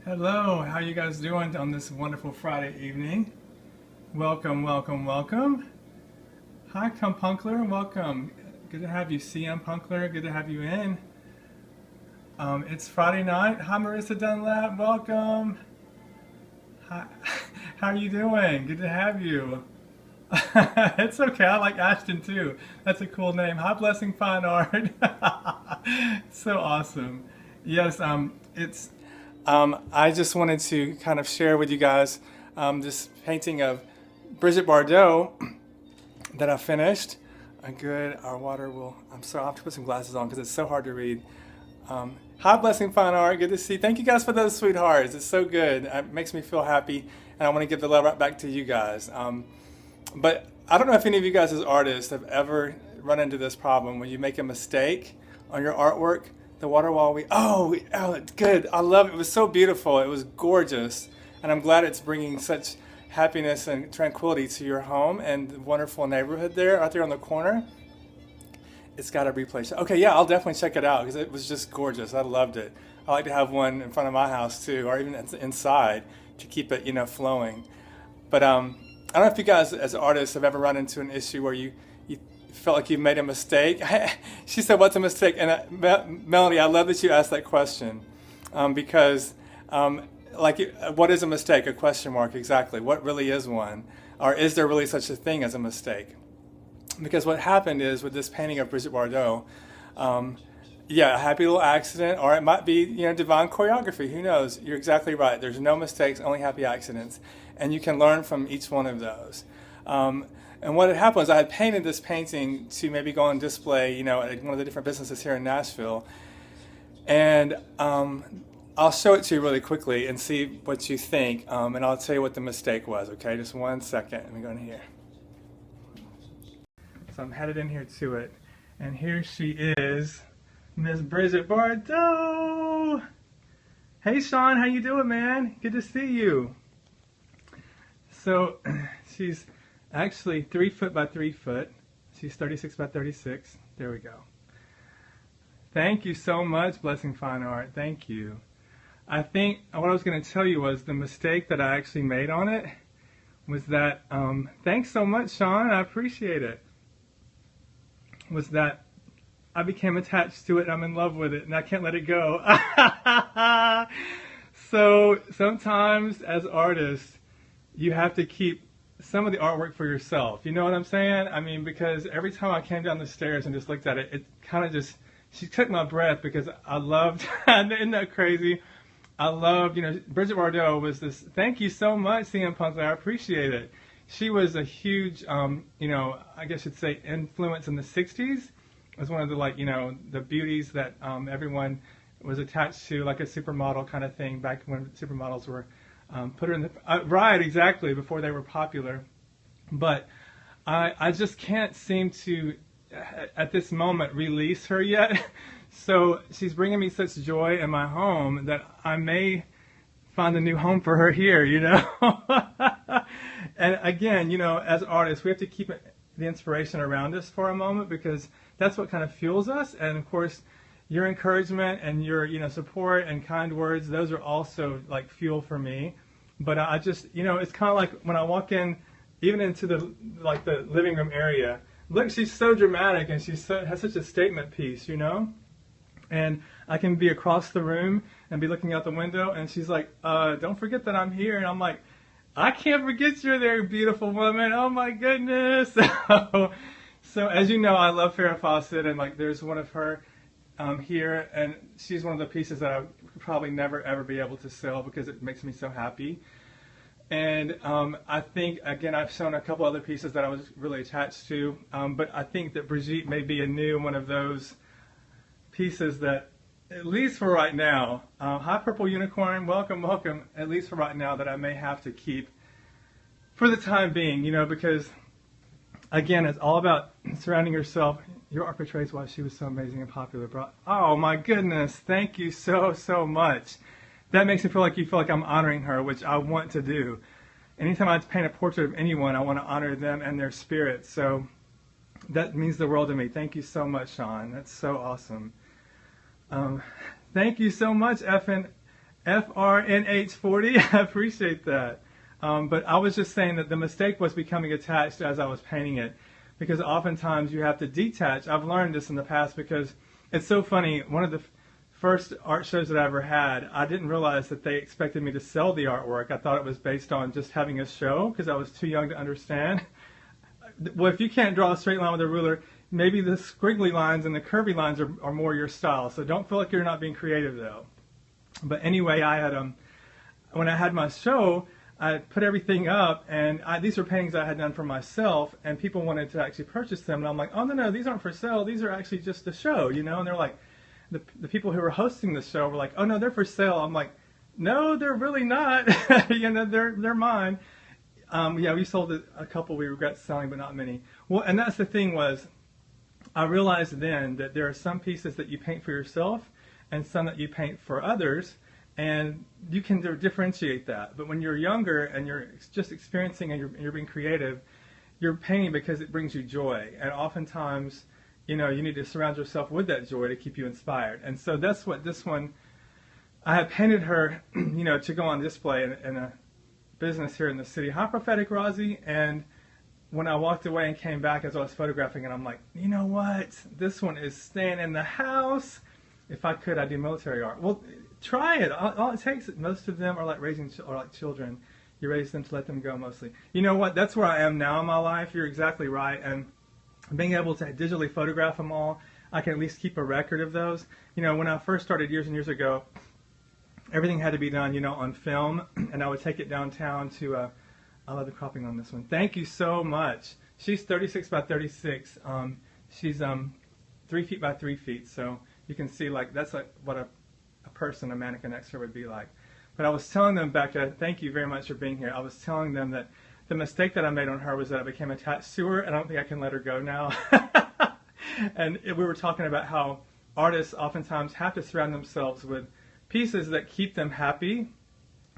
Hello, how you guys doing on this wonderful Friday evening? Welcome, welcome, welcome. Hi, Compunkler, welcome. Good to have you, CM Punkler. Good to have you in. It's Friday night. Hi, Marissa Dunlap. Welcome. Hi, how are you doing? Good to have you. It's okay. I like Ashton too. That's a cool name. Hi, Blessing Fine Art. So awesome. Yes, it's. I just wanted to kind of share with you guys this painting of Brigitte Bardot that I finished. Good. Our water will. I'm sorry. I have to put some glasses on because it's so hard to read. Hi, Blessing Fine Art. Good to see. Thank you guys for those sweethearts. It's so good. It makes me feel happy, and I want to give the love right back to you guys. But I don't know if any of you guys as artists have ever run into this problem when you make a mistake on your artwork. The water wall, oh, it's good. I love it. It was so beautiful. It was gorgeous. And I'm glad it's bringing such happiness and tranquility to your home and the wonderful neighborhood there, out there on the corner. It's got to replay. Okay, yeah, I'll definitely check it out because it was just gorgeous. I loved it. I like to have one in front of my house too, or even inside to keep it, flowing. But I don't know if you guys as artists have ever run into an issue where you felt like you made a mistake. She said, "What's a mistake?" And Melanie, I love that you asked that question because, what is a mistake? A question mark, exactly. What really is one? Or is there really such a thing as a mistake? Because what happened is with this painting of Brigitte Bardot, a happy little accident, or it might be, divine choreography. Who knows? You're exactly right. There's no mistakes, only happy accidents. And you can learn from each one of those. And what had happened was I had painted this painting to maybe go on display, at one of the different businesses here in Nashville. And I'll show it to you really quickly and see what you think. And I'll tell you what the mistake was, okay? Just 1 second. Let me go in here. So I'm headed in here to it. And here she is, Miss Brigitte Bardot. Hey, Shon, how you doing, man? Good to see you. So she's actually 3 foot by 3 foot. She's 36 by 36. There we go. Thank you so much, Blessing Fine Art. Thank you. I think what I was going to tell you was the mistake that I actually made on it was that, thanks so much, Shon. I appreciate it. Was that I became attached to it. I'm in love with it, and I can't let it go. So sometimes as artists, you have to keep some of the artwork for yourself. You know what I'm saying? I mean, because every time I came down the stairs and just looked at it, it kind of just, she took my breath because I loved, isn't that crazy? I loved, Brigitte Bardot was this, thank you so much, CM Punk, I appreciate it. She was a huge, I guess you'd say influence in the 60s. It was one of the, the beauties that everyone was attached to, like a supermodel kind of thing back when supermodels were put her in the right, exactly, before they were popular. But I just can't seem to at this moment release her yet. So she's bringing me such joy in my home that I may find a new home for her here, And again, as artists, we have to keep the inspiration around us for a moment because that's what kind of fuels us. And of course, your encouragement and your support and kind words, those are also like fuel for me. But I just, it's kind of like when I walk in, even into the living room area. Look, she's so dramatic and she has such a statement piece, And I can be across the room and be looking out the window, and she's like, "Don't forget that I'm here." And I'm like, "I can't forget you're there, beautiful woman. Oh my goodness." So as you know, I love Farrah Fawcett, and there's one of her here, and she's one of the pieces that I would probably never ever be able to sell because it makes me so happy. And I think, again, I've shown a couple other pieces that I was really attached to, but I think that Brigitte may be a new one of those pieces that, at least for right now, hi Purple Unicorn, welcome, welcome, at least for right now, that I may have to keep for the time being, because, again, it's all about surrounding yourself. Your art portrays why she was so amazing and popular. Oh my goodness, thank you so, so much. That makes me feel like I'm honoring her, which I want to do. Anytime I paint a portrait of anyone, I want to honor them and their spirit. So that means the world to me. Thank you so much, Shon. That's so awesome. Thank you so much, FRNH40. I appreciate that. But I was just saying that the mistake was becoming attached as I was painting it, because oftentimes you have to detach. I've learned this in the past because it's so funny. One of the first art shows that I ever had, I didn't realize that they expected me to sell the artwork. I thought it was based on just having a show because I was too young to understand. Well, if you can't draw a straight line with a ruler, maybe the squiggly lines and the curvy lines are more your style. So don't feel like you're not being creative, though. But anyway, I had when I had my show, I put everything up, and these were paintings I had done for myself, and people wanted to actually purchase them. And I'm like, oh, no, these aren't for sale. These are actually just a show, you know? And they're like, the people who were hosting the show were like, oh, no, they're for sale. I'm like, no, they're really not. You know, they're mine. Yeah, we sold a couple we regret selling, but not many. Well, and that's the thing was, I realized then that there are some pieces that you paint for yourself and some that you paint for others, and you can differentiate that. But when you're younger and you're just experiencing and you're being creative, you're painting because it brings you joy. And oftentimes, you know, you need to surround yourself with that joy to keep you inspired. And so that's what this one, I had painted her, you know, to go on display in a business here in the city. Hi, Prophetic Rosie. And when I walked away and came back as I was photographing it, I'm like, you know what? This one is staying in the house. If I could, I'd do military art. Well, try it. All it takes, most of them are like like children. You raise them to let them go mostly. You know what? That's where I am now in my life. You're exactly right. And being able to digitally photograph them all, I can at least keep a record of those. You know, when I first started years and years ago, everything had to be done, you know, on film, and I would take it downtown to, I love the cropping on this one. Thank you so much. She's 36 by 36. She's 3 feet by 3 feet, so you can see, like, that's like what a person, a mannequin next to her would be like. But I was telling them back there, thank you very much for being here. I was telling them that the mistake that I made on her was that I became attached to her, and I don't think I can let her go now. And we were talking about how artists oftentimes have to surround themselves with pieces that keep them happy.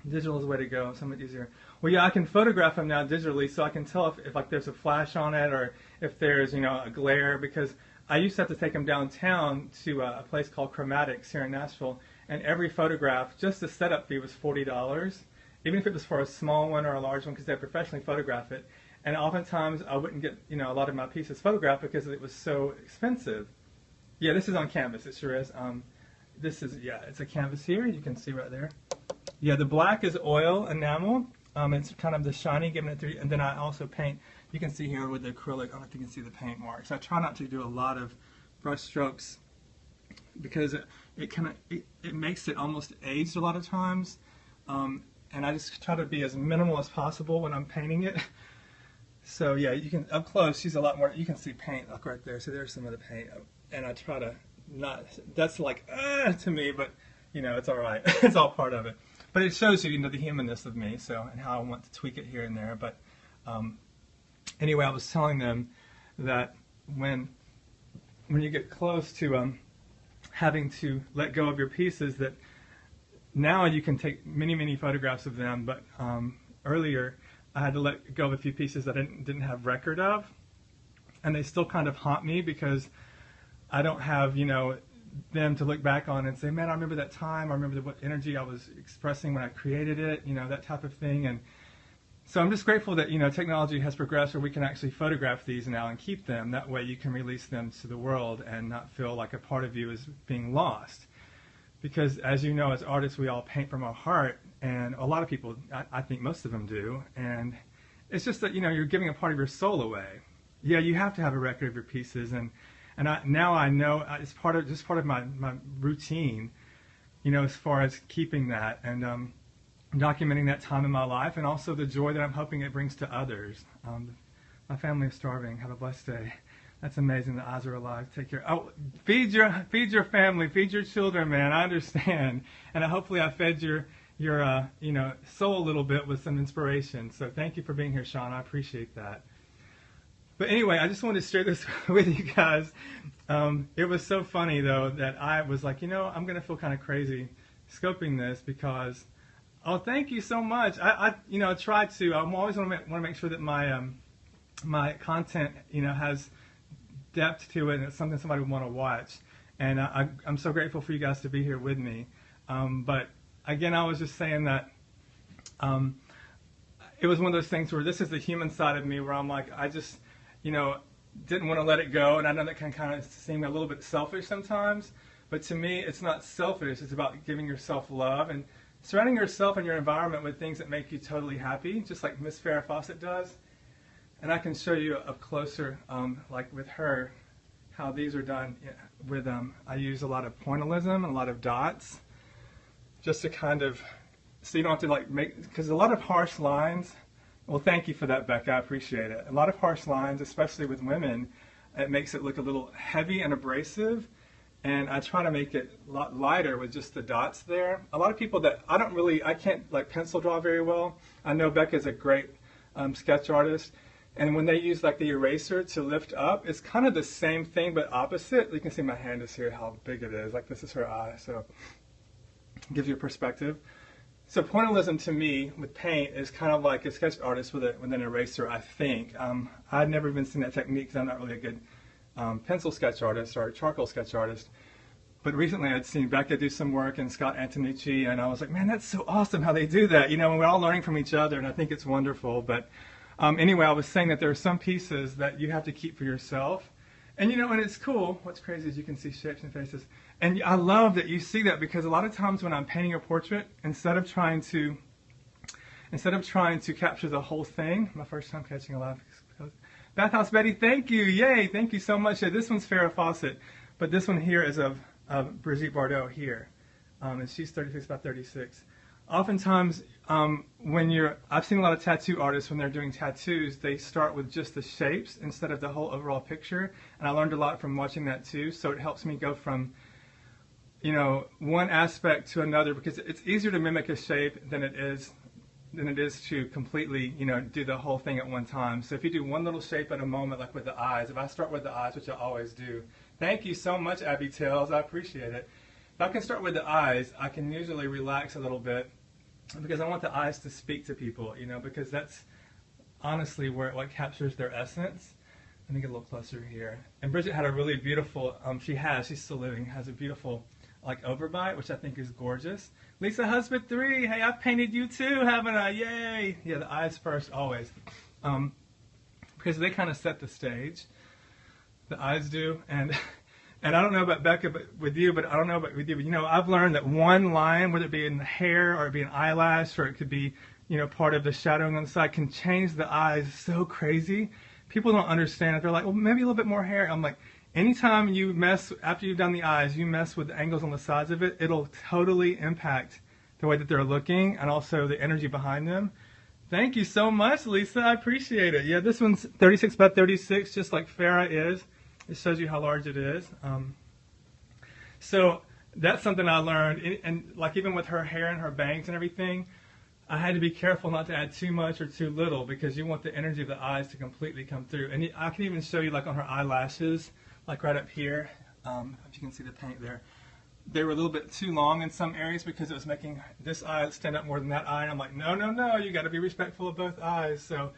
Digital is the way to go, so much easier. Well, yeah, I can photograph them now digitally, so I can tell if like there's a flash on it or if there's, you know, a glare, because I used to have to take them downtown to a place called Chromatics here in Nashville, and every photograph, just the setup fee was $40, even if it was for a small one or a large one, because they professionally photograph it. And oftentimes I wouldn't get, you know, a lot of my pieces photographed because it was so expensive. Yeah, this is on canvas, it sure is. This is, yeah, it's a canvas here, you can see right there. Yeah, the black is oil enamel. It's kind of the shiny, giving it 3, and then I also paint. You can see here with the acrylic, I don't know if you can see the paint marks. I try not to do a lot of brush strokes because it makes it almost aged a lot of times. And I just try to be as minimal as possible when I'm painting it. So yeah, you can, up close, she's a lot more, you can see paint like right there. So there's some of the paint. And I try to not, that's like, to me, but you know, it's all right. It's all part of it. But it shows you, you know, the humanness of me, so, and how I want to tweak it here and there. But anyway, I was telling them that when you get close to having to let go of your pieces, that now you can take many, many photographs of them, but earlier I had to let go of a few pieces that I didn't have record of, and they still kind of haunt me because I don't have, you know, them to look back on and say, man, I remember that time, I remember what energy I was expressing when I created it, you know, that type of thing. And so I'm just grateful that, you know, technology has progressed where we can actually photograph these now and keep them. That way you can release them to the world and not feel like a part of you is being lost. Because as you know, as artists, we all paint from our heart, and a lot of people, I think most of them do, and it's just that, you know, you're giving a part of your soul away. Yeah, you have to have a record of your pieces, and now I know it's part of my routine, you know, as far as keeping that and documenting that time in my life, and also the joy that I'm hoping it brings to others. My family is starving. Have a blessed day. That's amazing. The eyes are alive. Take care. Oh, feed your family, feed your children, man. I understand, and hopefully I fed your you know, soul a little bit with some inspiration. So thank you for being here, Shon. I appreciate that. But anyway, I just wanted to share this with you guys. It was so funny, though, that I was like, you know, I'm going to feel kind of crazy scoping this because, oh, thank you so much. I you know, try to. I always want to make sure that my content, you know, has depth to it and it's something somebody would want to watch. And I'm so grateful for you guys to be here with me. But again, I was just saying that um, it was one of those things where this is the human side of me where I'm like, I just, you know, didn't want to let it go. And I know that can kind of seem a little bit selfish sometimes, but to me, it's not selfish. It's about giving yourself love and surrounding yourself and your environment with things that make you totally happy, just like Miss Farrah Fawcett does. And I can show you up closer, like with her, how these are done with, I use a lot of pointillism and a lot of dots, just to kind of, so you don't have to like make, because a lot of harsh lines, well, thank you for that, Becca, I appreciate it. A lot of harsh lines, especially with women, it makes it look a little heavy and abrasive, and I try to make it a lot lighter with just the dots there. A lot of people that I can't like pencil draw very well. I know Becca's a great sketch artist, and when they use like the eraser to lift up, it's kind of the same thing but opposite. You can see my hand is here, how big it is. Like this is her eye, so it gives you a perspective. So pointillism to me with paint is kind of like a sketch artist with an eraser, I think. I'd never even seen that technique because I'm not really a good pencil sketch artist or charcoal sketch artist. But recently I'd seen Becca do some work and Scott Antonici, and I was like, man, that's so awesome how they do that. You know, and we're all learning from each other, and I think it's wonderful. But anyway, I was saying that there are some pieces that you have to keep for yourself. And you know, and it's cool. What's crazy is you can see shapes and faces. And I love that you see that, because a lot of times when I'm painting a portrait, instead of trying to capture the whole thing, my first time catching a live Bathhouse Betty, thank you, yay, thank you so much. Yeah, this one's Farrah Fawcett, but this one here is of Brigitte Bardot here, and she's 36 by 36. Oftentimes, I've seen a lot of tattoo artists when they're doing tattoos, they start with just the shapes instead of the whole overall picture, and I learned a lot from watching that too. So it helps me go from, you know, one aspect to another, because it's easier to mimic a shape than it is to completely, you know, do the whole thing at one time. So if you do one little shape at a moment, like with the eyes, if I start with the eyes, which I always do, thank you so much, Abby Tails, I appreciate it. If I can start with the eyes, I can usually relax a little bit, because I want the eyes to speak to people, you know, because that's honestly where it like captures their essence. Let me get a little closer here. And Bridget had a really beautiful, she's still living, has a beautiful like overbite, which I think is gorgeous. Lisa Hudspeth 3, hey, I've painted you too, haven't I? Yay! Yeah, the eyes first, always. Because they kind of set the stage. The eyes do, and I don't know about Becca, but you know, I've learned that one line, whether it be in the hair or it be an eyelash or it could be, you know, part of the shadowing on the side, can change the eyes so crazy. People don't understand it. They're like, well, maybe a little bit more hair. I'm like, anytime you mess, after you've done the eyes, you mess with the angles on the sides of it, it'll totally impact the way that they're looking and also the energy behind them. Thank you so much, Lisa. I appreciate it. Yeah, this one's 36 by 36, just like Farrah is. It shows you how large it is. So that's something I learned. And like even with her hair and her bangs and everything, I had to be careful not to add too much or too little, because you want the energy of the eyes to completely come through. And I can even show you like on her eyelashes, like right up here, if you can see the paint there. They were a little bit too long in some areas because it was making this eye stand up more than that eye. And I'm like, no, no, no, you got to be respectful of both eyes. So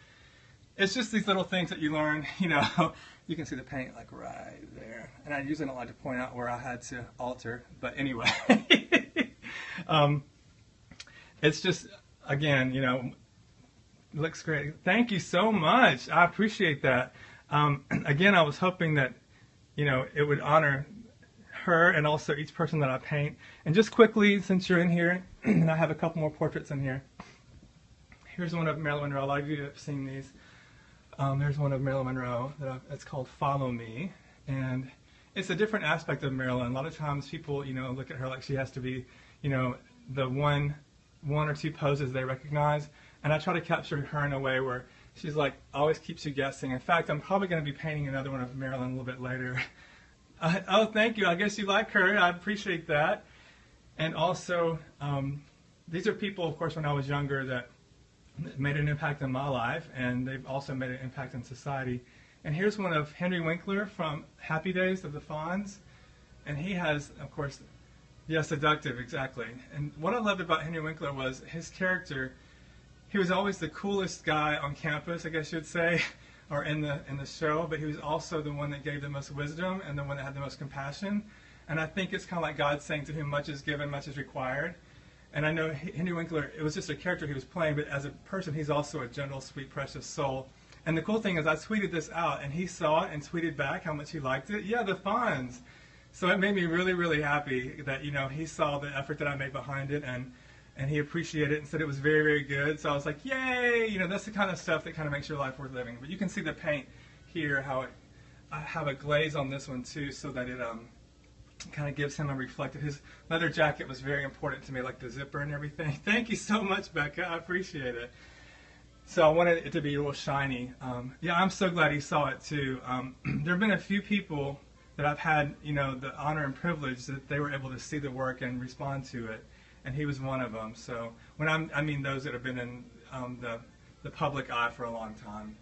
it's just these little things that you learn, you know. You can see the paint like right there. And I usually don't like to point out where I had to alter, but anyway. It's just, again, you know, it looks great. Thank you so much. I appreciate that. Again, I was hoping that, you know, it would honor her and also each person that I paint. And just quickly, since you're in here, and I have a couple more portraits in here. Here's one of Marilyn Monroe. A lot of you have seen these. There's one of Marilyn Monroe that's called Follow Me, and it's a different aspect of Marilyn. A lot of times people, you know, look at her like she has to be, you know, the one or two poses they recognize, and I try to capture her in a way where she's like always keeps you guessing. In fact, I'm probably going to be painting another one of Marilyn a little bit later. Oh, thank you. I guess you like her. I appreciate that. And also, these are people, of course, when I was younger that made an impact in my life, and they've also made an impact in society. And here's one of Henry Winkler from Happy Days of the Fonz, and he has, of course, yeah, seductive, exactly. And what I loved about Henry Winkler was his character. He was always the coolest guy on campus, I guess you'd say, or in the show, but he was also the one that gave the most wisdom and the one that had the most compassion. And I think it's kind of like God saying, to whom much is given, much is required. And I know Henry Winkler, it was just a character he was playing, but as a person, he's also a gentle, sweet, precious soul. And the cool thing is I tweeted this out, and he saw it and tweeted back how much he liked it. Yeah, the Fonz. So it made me really, really happy that, you know, he saw the effort that I made behind it, and he appreciated it and said it was very, very good. So I was like, yay! You know, that's the kind of stuff that kind of makes your life worth living. But you can see the paint here, how I have a glaze on this one too, so that it kind of gives him a reflective. His leather jacket was very important to me, like the zipper and everything. Thank you so much, Becca. I appreciate it. So I wanted it to be real shiny. Yeah, I'm so glad he saw it too. There have been a few people that I've had, you know, the honor and privilege that they were able to see the work and respond to it, and he was one of them. So when I mean those that have been in the public eye for a long time.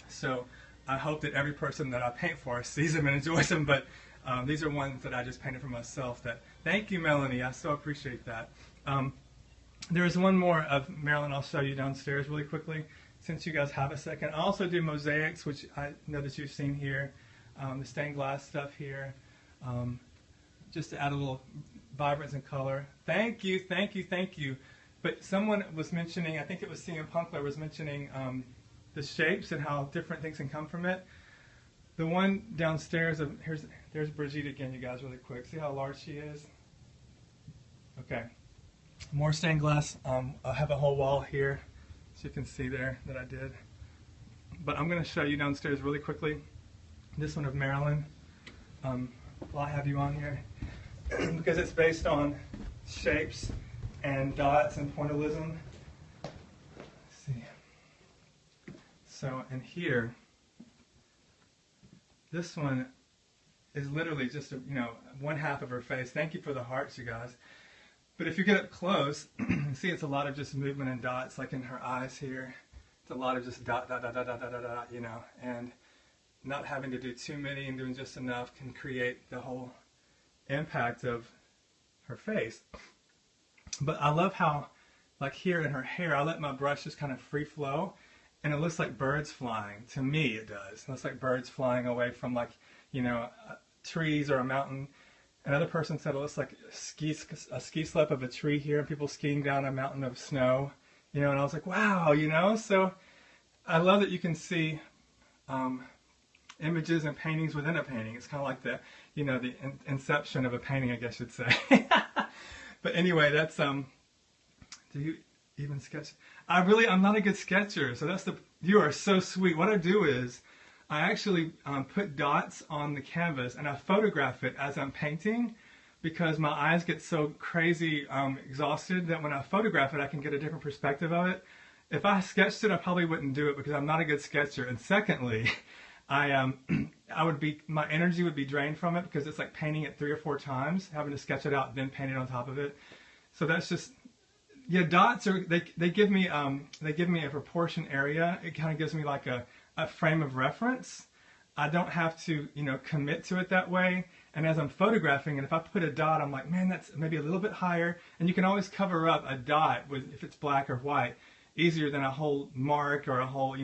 So I hope that every person that I paint for sees them and enjoys them. But these are ones that I just painted for myself. Thank you, Melanie. I so appreciate that. There is one more of Marilyn I'll show you downstairs really quickly, since you guys have a second. I also do mosaics, which I know that you've seen here, the stained glass stuff here, just to add a little vibrance and color. Thank you, thank you, thank you. But someone was mentioning, I think it was CM Punkler, was mentioning the shapes and how different things can come from it. The one downstairs, there's Brigitte again, you guys, really quick. See how large she is? Okay. More stained glass. I have a whole wall here, as you can see there, that I did. But I'm going to show you downstairs really quickly. This one of Marilyn, while I have you on here, because it's based on shapes and dots and pointillism. Let's see. So, and here, this one is literally just, one half of her face. Thank you for the hearts, you guys. But if you get up close, see it's a lot of just movement and dots, like in her eyes here. It's a lot of just dot, dot, dot, dot, dot, dot, dot, dot, you know. And not having to do too many and doing just enough can create the whole impact of her face. But I love how, like here in her hair, I let my brush just kind of free flow, and it looks like birds flying. To me, it does. It looks like birds flying away from, like, trees or a mountain. Another person said it looks like a ski slope of a tree here, and people skiing down a mountain of snow, and I was like, wow, so I love that you can see images and paintings within a painting. It's kind of like the inception of a painting, I guess you'd say. But anyway, that's, do you even sketch? I'm not a good sketcher, so you are so sweet. What I do is, I actually put dots on the canvas and I photograph it as I'm painting, because my eyes get so crazy exhausted that when I photograph it I can get a different perspective of it. If I sketched it, I probably wouldn't do it because I'm not a good sketcher. And secondly, my energy would be drained from it, because it's like painting it 3 or 4 times, having to sketch it out, then paint it on top of it. So that's just, yeah, dots are, they give me a proportion area. It kind of gives me like a frame of reference. I don't have to, commit to it that way. And as I'm photographing it, if I put a dot, I'm like, man, that's maybe a little bit higher. And you can always cover up a dot if it's black or white, easier than a whole mark or a whole,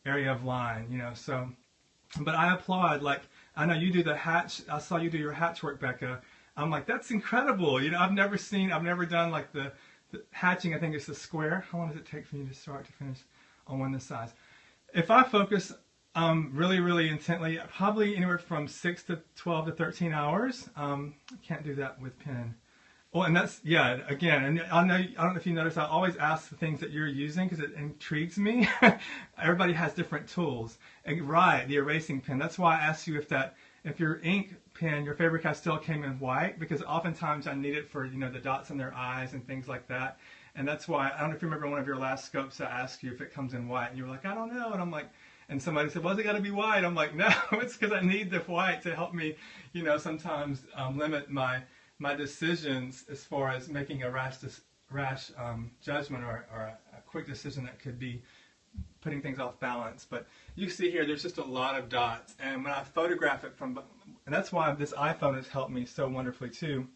area of line, So, but I applaud, like, I know you do the hatch. I saw you do your hatch work, Becca. I'm like, that's incredible. I've never done like the hatching. I think it's the square. How long does it take for you to start to finish on one this size? If I focus really, really intently, probably anywhere from 6 to 12 to 13 hours. I can't do that with pen. Well, and that's, yeah, again, and I don't know if you notice, I always ask the things that you're using because it intrigues me. Everybody has different tools. And, right, the erasing pen. That's why I asked you if your ink pen, your Faber-Castell came in white, because oftentimes I need it for, the dots in their eyes and things like that. And that's why, I don't know if you remember one of your last scopes, I asked you if it comes in white, and you were like, I don't know. And I'm like, and somebody said, well, has it got to be white? I'm like, no, it's because I need the white to help me, sometimes limit my decisions as far as making a rash judgment or a quick decision that could be putting things off balance. But you see here, there's just a lot of dots. And when I photograph it and that's why this iPhone has helped me so wonderfully too,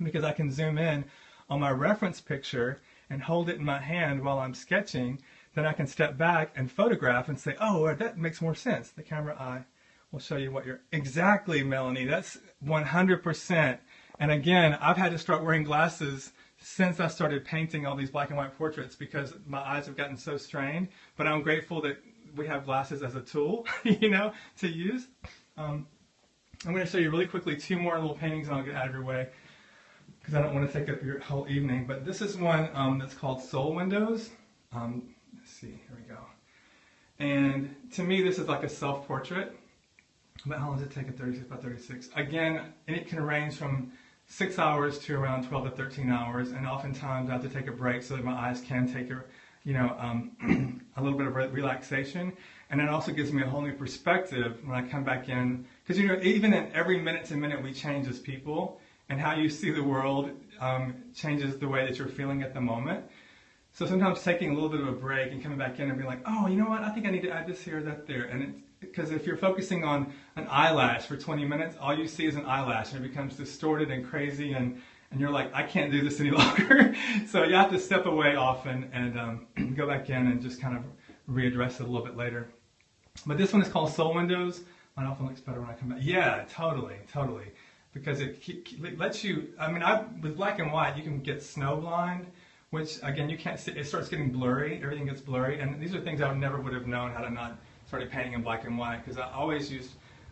because I can zoom in on my reference picture and hold it in my hand while I'm sketching. Then I can step back and photograph and say, oh, that makes more sense. The camera eye will show you what you're... Exactly, Melanie. That's 100%. And again, I've had to start wearing glasses since I started painting all these black and white portraits because my eyes have gotten so strained. But I'm grateful that we have glasses as a tool, you know, to use. I'm going to show you really quickly 2 more little paintings and I'll get out of your way because I don't want to take up your whole evening. But this is one that's called Soul Windows. Let's see, here we go. And to me, this is like a self-portrait. But how long does it take at 36 by 36? Again, and it can range from 6 hours to around 12 to 13 hours. And oftentimes I have to take a break so that my eyes can take a, you know, a little bit of relaxation. And it also gives me a whole new perspective when I come back in. Because, you know, even in every minute to minute we change as people. And how you see the world changes the way that you're feeling at the moment. So sometimes taking a little bit of a break and coming back in and being like, oh, you know what, I think I need to add this here, that there. And because if you're focusing on an eyelash for 20 minutes, all you see is an eyelash and it becomes distorted and crazy and you're like, I can't do this any longer. So you have to step away often and go back in and just kind of readdress it a little bit later. But this one is called Soul Windows. Mine often looks better when I come back. Yeah, totally. Because it lets you, I mean, with black and white, you can get snow blind, which again, you can't see, it starts getting blurry, everything gets blurry. And these are things I never would have known had I not started painting in black and white, because I always used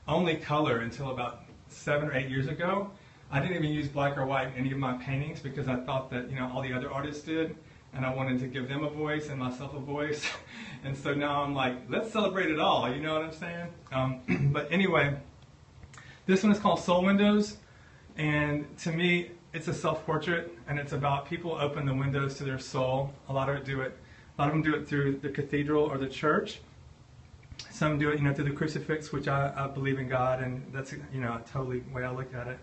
only color until about 7 or 8 years ago. I didn't even use black or white in any of my paintings because I thought that, you know, all the other artists did, and I wanted to give them a voice and myself a voice. And so now I'm like, let's celebrate it all, you know what I'm saying? But anyway, this one is called Soul Windows, and to me, it's a self-portrait, and it's about people open the windows to their soul. A lot of them do it through the cathedral or the church. Some do it, you know, through the crucifix, which I believe in God, and that's, you know, totally the way I look at it.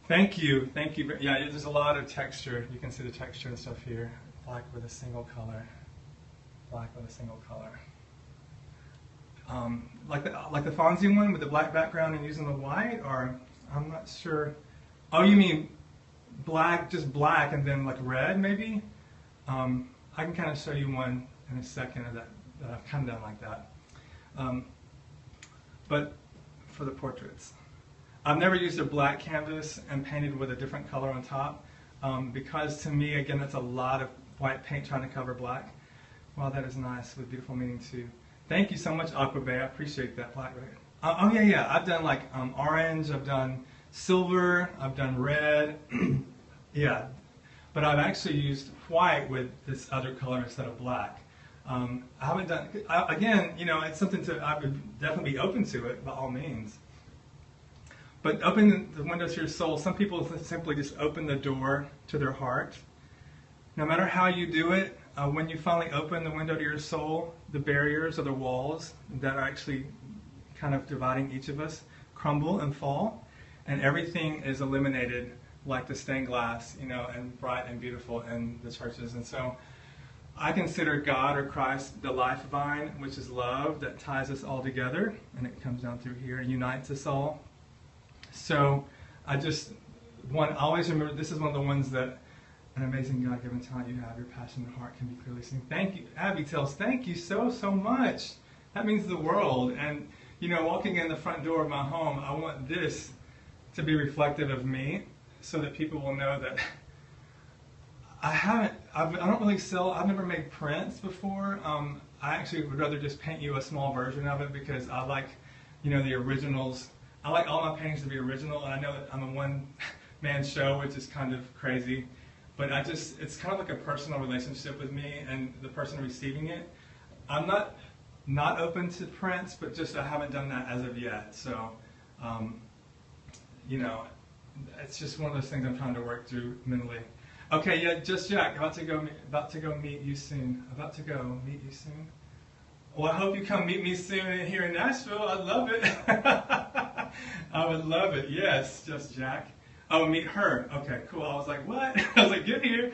Thank you. Yeah, there's a lot of texture. You can see the texture and stuff here. Black with a single color. Black with a single color. Like the Fonzie one with the black background and using the white, or I'm not sure. Oh, you mean black, just black, and then like red, maybe? I can kind of show you one in a second of that I've kind of done like that. But for the portraits, I've never used a black canvas and painted with a different color on top, because to me, again, that's a lot of white paint trying to cover black. Wow, that is nice with beautiful meaning too. Thank you so much, Aqua Bay. I appreciate that. Black. Oh yeah. I've done like orange. I've done silver. I've done red. Yeah, but I've actually used white with this other color instead of black. I haven't done, again, you know, it's something I would definitely be open to it by all means. But open the windows to your soul. Some people simply just open the door to their heart. No matter how you do it, when you finally open the window to your soul, the barriers or the walls that are actually kind of dividing each of us crumble and fall, and everything is eliminated like the stained glass, you know, and bright and beautiful in the churches. And so I consider God or Christ the life vine, which is love that ties us all together, and it comes down through here and unites us all. So I always remember, this is one of the ones that an amazing God-given talent you have, your passionate heart can be clearly seen. Thank you. Abby tells, thank you so much. That means the world. And, you know, walking in the front door of my home, I want this to be reflective of me so that people will know that I don't really sell, I've never made prints before. I actually would rather just paint you a small version of it because I like, you know, the originals. I like all my paintings to be original, and I know that I'm a one-man show, which is kind of crazy. But it's kind of like a personal relationship with me and the person receiving it. I'm not open to prints, but just I haven't done that as of yet. So, you know, it's just one of those things I'm trying to work through mentally. Okay, yeah, just Jack, about to go meet you soon. Well, I hope you come meet me soon here in Nashville. I'd love it. I would love it. Yes, just Jack. Oh, meet her. Okay, cool. I was like, what? I was like, get here.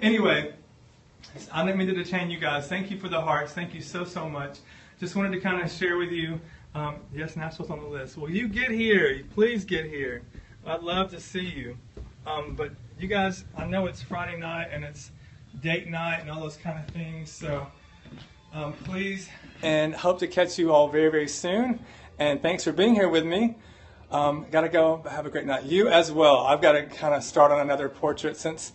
Anyway, I didn't mean to detain you guys. Thank you for the hearts. Thank you so much. Just wanted to kind of share with you. Yes, Nashville's on the list. Well, you get here. Please get here. I'd love to see you. But you guys, I know it's Friday night and it's date night and all those kind of things. So please, and hope to catch you all very soon. And thanks for being here with me. Got to go. Have a great night. You as well. I've got to kind of start on another portrait since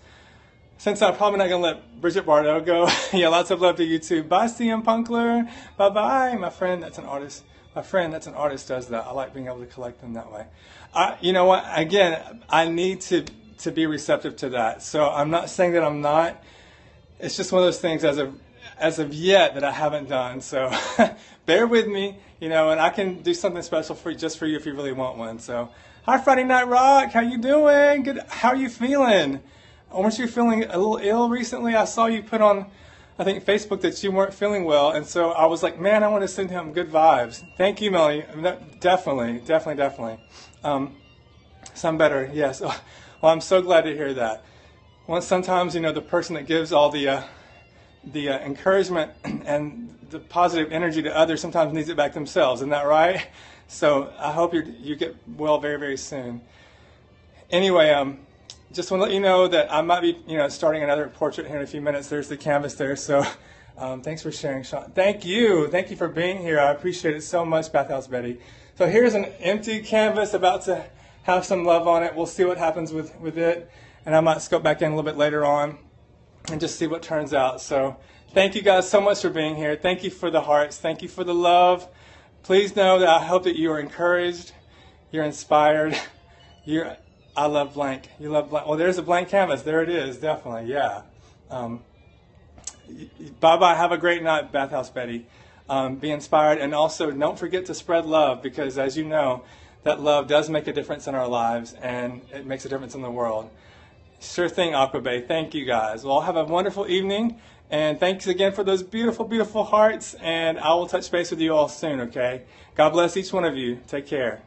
I'm probably not going to let Brigitte Bardot go. Yeah, lots of love to you too. Bye, CM Punkler. Bye-bye. My friend, that's an artist. Does that. I like being able to collect them that way. You know what? Again, I need to be receptive to that. So I'm not saying that I'm not. It's just one of those things as of yet that I haven't done. So bear with me, and I can do something special for you if you really want one. So hi, Friday Night Rock. How you doing? Good. How are you feeling? Weren't you feeling a little ill recently? I saw you put on, I think, Facebook that you weren't feeling well. And so I was like, man, I want to send him good vibes. Thank you, Melanie. Definitely. Some better, yes. Well, I'm so glad to hear that. Well, sometimes, the person that gives all the encouragement and the positive energy to others sometimes needs it back themselves. Isn't that right? So I hope you get well very, very soon. Anyway, just want to let you know that I might be, starting another portrait here in a few minutes. There's the canvas there. So thanks for sharing, Shon. Thank you for being here. I appreciate it so much, Bathhouse Betty. So here's an empty canvas about to have some love on it. We'll see what happens with it. And I might scope back in a little bit later on and just see what turns out. So thank you guys so much for being here. Thank you for the hearts. Thank you for the love. Please know that I hope that you are encouraged. You're inspired. I love blank. You love blank. Well, there's a blank canvas. There it is. Definitely. Yeah. Bye-bye. Have a great night, Bathhouse Betty. Be inspired. And also, don't forget to spread love because, as you know, that love does make a difference in our lives and it makes a difference in the world. Sure thing, Aquabe. Thank you, guys. Well, have a wonderful evening. And thanks again for those beautiful, beautiful hearts. And I will touch base with you all soon, okay? God bless each one of you. Take care.